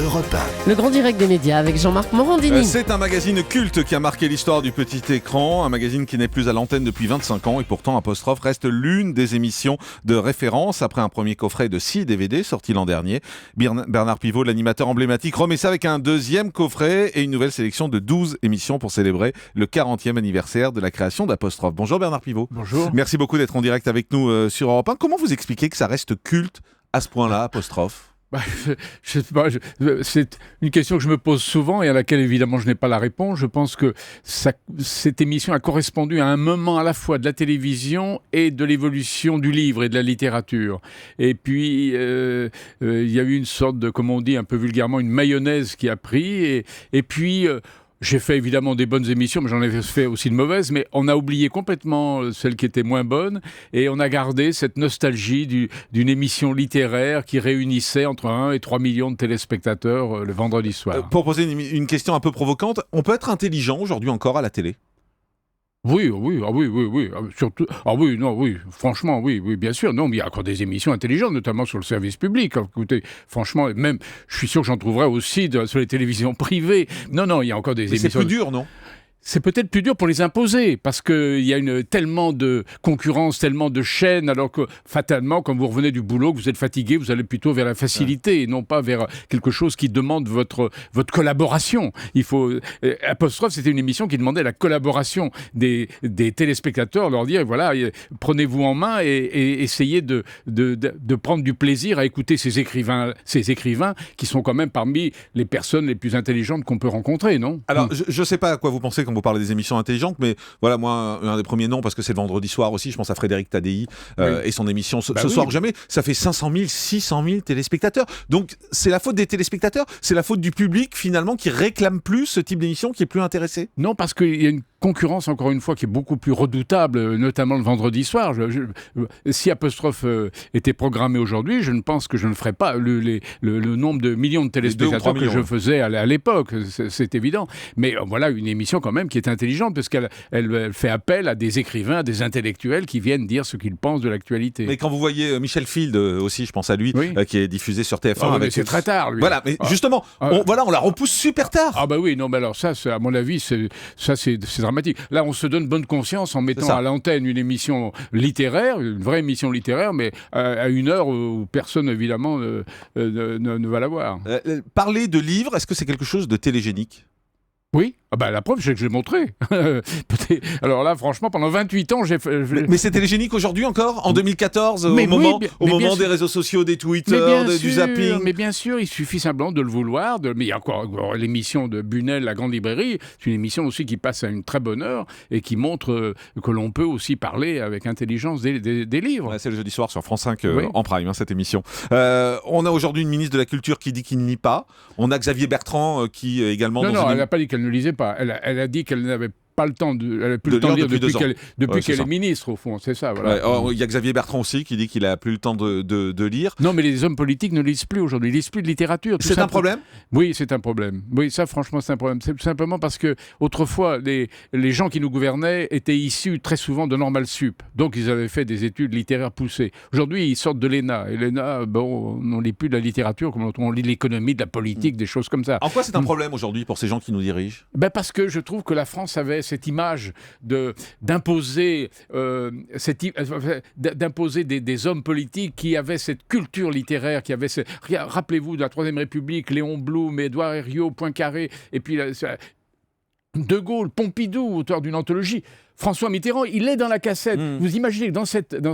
Europe 1. Le grand direct des médias avec Jean-Marc Morandini. C'est un magazine culte qui a marqué l'histoire du petit écran, un magazine qui n'est plus à l'antenne depuis 25 ans et pourtant Apostrophe reste l'une des émissions de référence après un premier coffret de 6 DVD sorti l'an dernier. Bernard Pivot, l'animateur emblématique, remet ça avec un deuxième coffret et une nouvelle sélection de 12 émissions pour célébrer le 40e anniversaire de la création d'Apostrophe. Bonjour Bernard Pivot. Bonjour. Merci beaucoup d'être en direct avec nous sur Europe 1. Comment vous expliquez que ça reste culte à ce point-là, Apostrophe ? Je sais pas, c'est une question que je me pose souvent et à laquelle évidemment je n'ai pas la réponse. Je pense que cette émission a correspondu à un moment à la fois de la télévision et de l'évolution du livre et de la littérature. Et puis il y a eu une sorte de, comme on dit un peu vulgairement, une mayonnaise qui a pris et puis... j'ai fait évidemment des bonnes émissions, mais j'en ai fait aussi de mauvaises, mais on a oublié complètement celles qui étaient moins bonnes, et on a gardé cette nostalgie d'une émission littéraire qui réunissait entre 1 et 3 millions de téléspectateurs le vendredi soir. Pour poser une question un peu provocante, on peut être intelligent aujourd'hui encore à la télé ? Oui, surtout, franchement, oui, bien sûr. Non, mais il y a encore des émissions intelligentes, notamment sur le service public. Écoutez, franchement, même, je suis sûr que j'en trouverai aussi sur les télévisions privées. Non, il y a encore des émissions. C'est plus dur, non ? C'est peut-être plus dur pour les imposer, parce qu'il y a tellement de concurrence, tellement de chaînes, alors que fatalement, quand vous revenez du boulot, que vous êtes fatigué, vous allez plutôt vers la facilité, et non pas vers quelque chose qui demande votre collaboration. Apostrophe, c'était une émission qui demandait la collaboration des téléspectateurs, leur dire, voilà, prenez-vous en main et essayez de prendre du plaisir à écouter ces écrivains qui sont quand même parmi les personnes les plus intelligentes qu'on peut rencontrer, non ? Alors, je ne sais pas à quoi vous pensez quand vous parlez des émissions intelligentes, mais voilà, moi, un des premiers noms, parce que c'est le vendredi soir aussi, je pense à Frédéric Tadei et son émission Ce soir que jamais, ça fait 500 000, 600 000 téléspectateurs. Donc, c'est la faute des téléspectateurs, c'est la faute du public, finalement, qui réclame plus ce type d'émission, qui est plus intéressé ? Non, parce qu'il y a une concurrence, encore une fois, qui est beaucoup plus redoutable, notamment le vendredi soir. Si Apostrophe était programmé aujourd'hui, je ne pense que je ne ferais pas le nombre de millions de téléspectateurs que je faisais à l'époque, c'est évident. Mais voilà, une émission quand même qui est intelligente, parce qu'elle fait appel à des écrivains, à des intellectuels qui viennent dire ce qu'ils pensent de l'actualité. Mais quand vous voyez Michel Field aussi, je pense à lui, qui est diffusé sur TF1. Mais c'est très tard, lui. Voilà, mais justement, on la repousse super tard. Ah bah oui, non, mais alors ça, à mon avis, c'est dramatique. Là, on se donne bonne conscience en mettant à l'antenne une émission littéraire, une vraie émission littéraire, mais à une heure où personne, évidemment, ne va la voir. Parler de livres, est-ce que c'est quelque chose de télégénique ? Oui, la preuve, c'est que je l'ai montré. Alors là, franchement, pendant 28 ans, Mais c'est télégénique aujourd'hui encore ? En 2014, au moment des réseaux sociaux, des Twitter, du zapping ? Mais bien sûr, il suffit simplement de le vouloir. Mais il y a encore l'émission de Bunel, La Grande Librairie. C'est une émission aussi qui passe à une très bonne heure et qui montre que l'on peut aussi parler avec intelligence des livres. Ouais, c'est le jeudi soir sur France 5 en prime, cette émission. On a aujourd'hui une ministre de la Culture qui dit qu'il ne lit pas. On a Xavier Bertrand qui également... Non, elle n'a pas dit qu'elle ne lisait pas. Elle a dit qu'elle n'avait pas le temps elle n'a plus le temps de lire depuis qu'elle est ministre, au fond, c'est ça. Voilà. Il y a Xavier Bertrand aussi qui dit qu'il n'a plus le temps de lire. Non, mais les hommes politiques ne lisent plus aujourd'hui, ils ne lisent plus de littérature. C'est un problème ? Oui, c'est un problème. Oui, ça, franchement, c'est un problème. C'est tout simplement parce que autrefois, les gens qui nous gouvernaient étaient issus très souvent de Normal Sup, donc ils avaient fait des études littéraires poussées. Aujourd'hui, ils sortent de l'ENA, et l'ENA, on ne lit plus de la littérature comme on lit de l'économie, de la politique, des choses comme ça. En quoi c'est un problème aujourd'hui pour ces gens qui nous dirigent ? Parce que je trouve que la France avait cette image d'imposer des hommes politiques qui avaient cette culture littéraire, rappelez-vous de la Troisième République, Léon Blum, Édouard Herriot, Poincaré, et puis De Gaulle, Pompidou, auteur d'une anthologie. François Mitterrand, il est dans la cassette. Vous imaginez que dans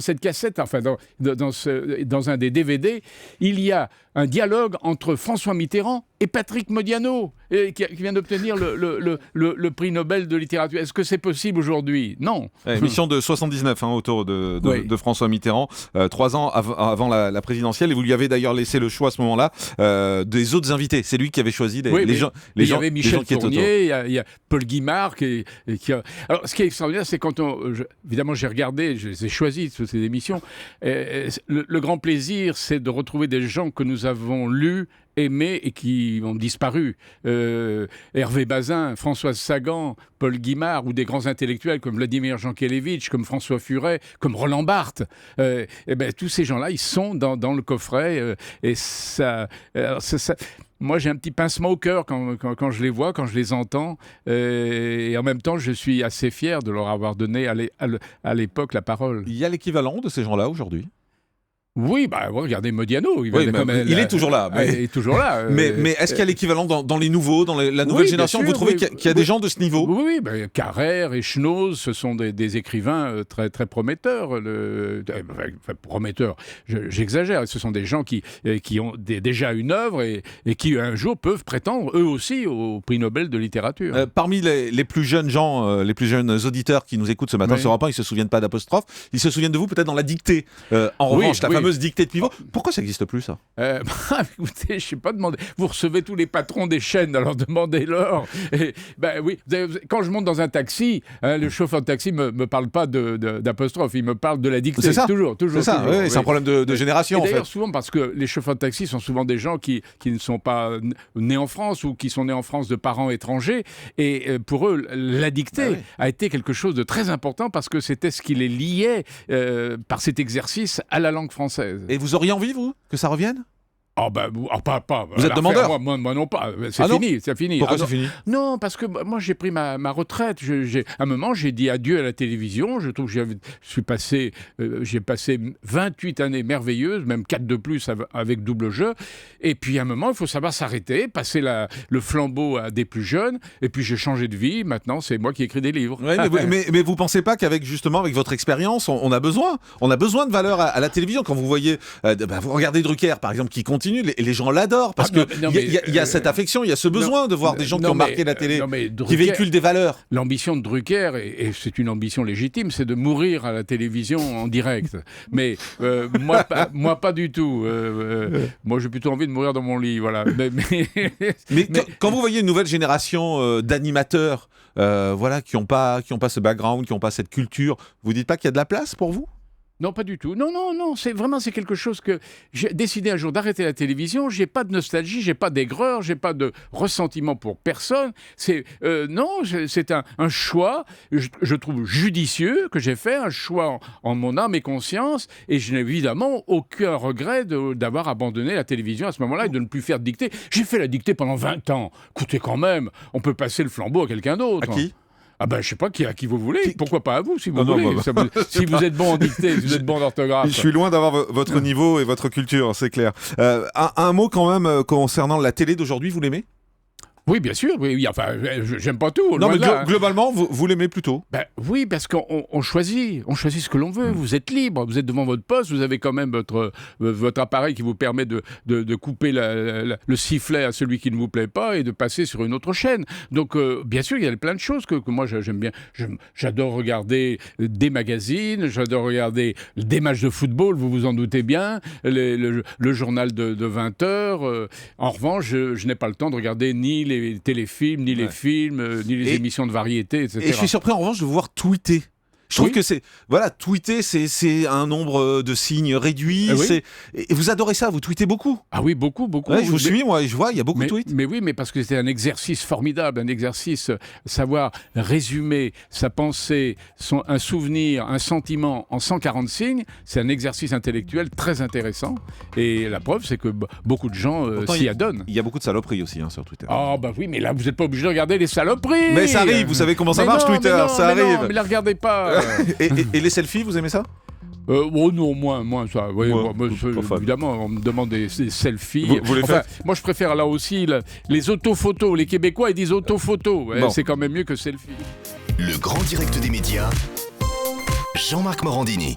cette cassette, enfin dans un des DVD, il y a un dialogue entre François Mitterrand et Patrick Modiano, qui vient d'obtenir le prix Nobel de littérature. Est-ce que c'est possible aujourd'hui ? Non. Émission de 79 autour de François Mitterrand, 3 ans avant la présidentielle, et vous lui avez d'ailleurs laissé le choix à ce moment-là des autres invités. C'est lui qui avait choisi les gens. Il y avait Michel Tournier, il y a Paul Guimard Alors, ce qui est extraordinaire, c'est quand évidemment j'ai regardé, j'ai choisi toutes ces émissions. Le grand plaisir, c'est de retrouver des gens que nous avons lus aimés et qui ont disparu. Hervé Bazin, Françoise Sagan, Paul Guimard ou des grands intellectuels comme Vladimir Jankélévitch, comme François Furet, comme Roland Barthes. Tous ces gens-là, ils sont dans le coffret. Et ça, moi, j'ai un petit pincement au cœur quand je les vois, quand je les entends. Et en même temps, je suis assez fier de leur avoir donné à l'époque la parole. Il y a l'équivalent de ces gens-là aujourd'hui? Oui, regardez Modiano. Il est toujours là. Il est toujours là. Mais est-ce qu'il y a l'équivalent dans les nouveaux, dans la nouvelle génération? Vous trouvez qu'il y a des gens de ce niveau? Oui, Carrère et Schnoz, ce sont des écrivains très, très prometteurs. Prometteurs, j'exagère. Ce sont des gens qui ont déjà une œuvre et qui un jour peuvent prétendre, eux aussi, au prix Nobel de littérature. Parmi les plus jeunes gens, les plus jeunes auditeurs qui nous écoutent ce matin sur Europe 1, ils ne se souviennent pas d'Apostrophe. Ils se souviennent de vous peut-être dans la dictée. En revanche, la fameuse dictée de pivot. Pourquoi ça n'existe plus, ça? Écoutez, je ne sais pas demander. Vous recevez tous les patrons des chaînes, alors demandez-leur. Oui, quand je monte dans un taxi, le chauffeur de taxi ne me parle pas d'Apostrophe, il me parle de la dictée. C'est ça. Toujours. C'est ça, toujours, oui. C'est un problème de génération, et en fait. D'ailleurs, souvent, parce que les chauffeurs de taxi sont souvent des gens qui ne sont pas nés en France ou qui sont nés en France de parents étrangers. Et pour eux, la dictée a été quelque chose de très important parce que c'était ce qui les liait par cet exercice à la langue française. Et vous auriez envie, vous, que ça revienne? Pas. Vous êtes demandeur? Moi non pas. C'est fini. Pourquoi c'est fini? Non, parce que moi j'ai pris ma retraite. À un moment, j'ai dit adieu à la télévision. Je trouve que j'ai passé 28 années merveilleuses, même 4 de plus avec double jeu. Et puis à un moment, il faut savoir s'arrêter, passer le flambeau à des plus jeunes. Et puis j'ai changé de vie. Maintenant, c'est moi qui écris des livres. Ouais, mais vous pensez pas avec votre expérience, on a besoin de valeur à la télévision. Quand vous voyez, vous regardez Drucker, par exemple, qui continue. Les gens l'adorent parce qu'il y a cette affection, il y a ce besoin de voir des gens qui ont marqué la télé, qui véhiculent des valeurs. L'ambition de Drucker, et c'est une ambition légitime, c'est de mourir à la télévision en direct. Mais moi, pas du tout. Moi, j'ai plutôt envie de mourir dans mon lit. Voilà. Quand vous voyez une nouvelle génération d'animateurs qui n'ont pas ce background, qui n'ont pas cette culture, vous dites pas qu'il y a de la place pour vous? Non, pas du tout. Non. C'est quelque chose que j'ai décidé un jour d'arrêter la télévision. J'ai pas de nostalgie, j'ai pas d'aigreur, j'ai pas de ressentiment pour personne. C'est un choix, je trouve judicieux que j'ai fait, un choix en mon âme et conscience. Et je n'ai évidemment aucun regret d'avoir abandonné la télévision à ce moment-là et de ne plus faire de dictée. J'ai fait la dictée pendant 20 ans. Écoutez, quand même, on peut passer le flambeau à quelqu'un d'autre. À qui? Je sais pas à qui vous voulez. Pourquoi pas à vous, si vous voulez. Si vous êtes bon en dictée, si vous êtes bon en orthographe. Je suis loin d'avoir votre niveau et votre culture, c'est clair. Un mot quand même concernant la télé d'aujourd'hui, vous l'aimez? Oui, bien sûr. Oui, enfin, j'aime pas tout. Non, mais globalement, vous l'aimez plutôt? Oui, parce qu'on choisit. On choisit ce que l'on veut. Vous êtes libre. Vous êtes devant votre poste. Vous avez quand même votre appareil qui vous permet de couper le sifflet à celui qui ne vous plaît pas et de passer sur une autre chaîne. Donc, bien sûr, il y a plein de choses que moi, j'aime bien. J'adore regarder des magazines. J'adore regarder des matchs de football, vous vous en doutez bien. Le journal de 20 heures. En revanche, je n'ai pas le temps de regarder ni les téléfilms, ni les films, ni les émissions de variété, etc. Et je suis surpris en revanche de vous voir tweeter. Je trouve que tweeter, c'est un nombre de signes réduit. Et vous adorez ça, vous tweetez beaucoup. Ah oui, beaucoup. Ouais, je vous suis, moi, je vois, il y a beaucoup de tweets. Mais oui, mais parce que c'était un exercice formidable, un exercice, savoir résumer sa pensée, un souvenir, un sentiment en 140 signes, c'est un exercice intellectuel très intéressant. Et la preuve, c'est que beaucoup de gens s'y adonnent. Il y a beaucoup de saloperies aussi sur Twitter. Oui, mais là, vous n'êtes pas obligé de regarder les saloperies. Mais ça arrive, vous savez comment ça marche, Twitter, ça arrive. Non, mais la regardez pas. Et les selfies, vous aimez ça? Non, moins ça. Oui, évidemment, on me demande des selfies. Vous les faites? Moi, je préfère là aussi les autophotos. Les Québécois, ils disent autophotos. C'est quand même mieux que selfie. Le grand direct des médias, Jean-Marc Morandini.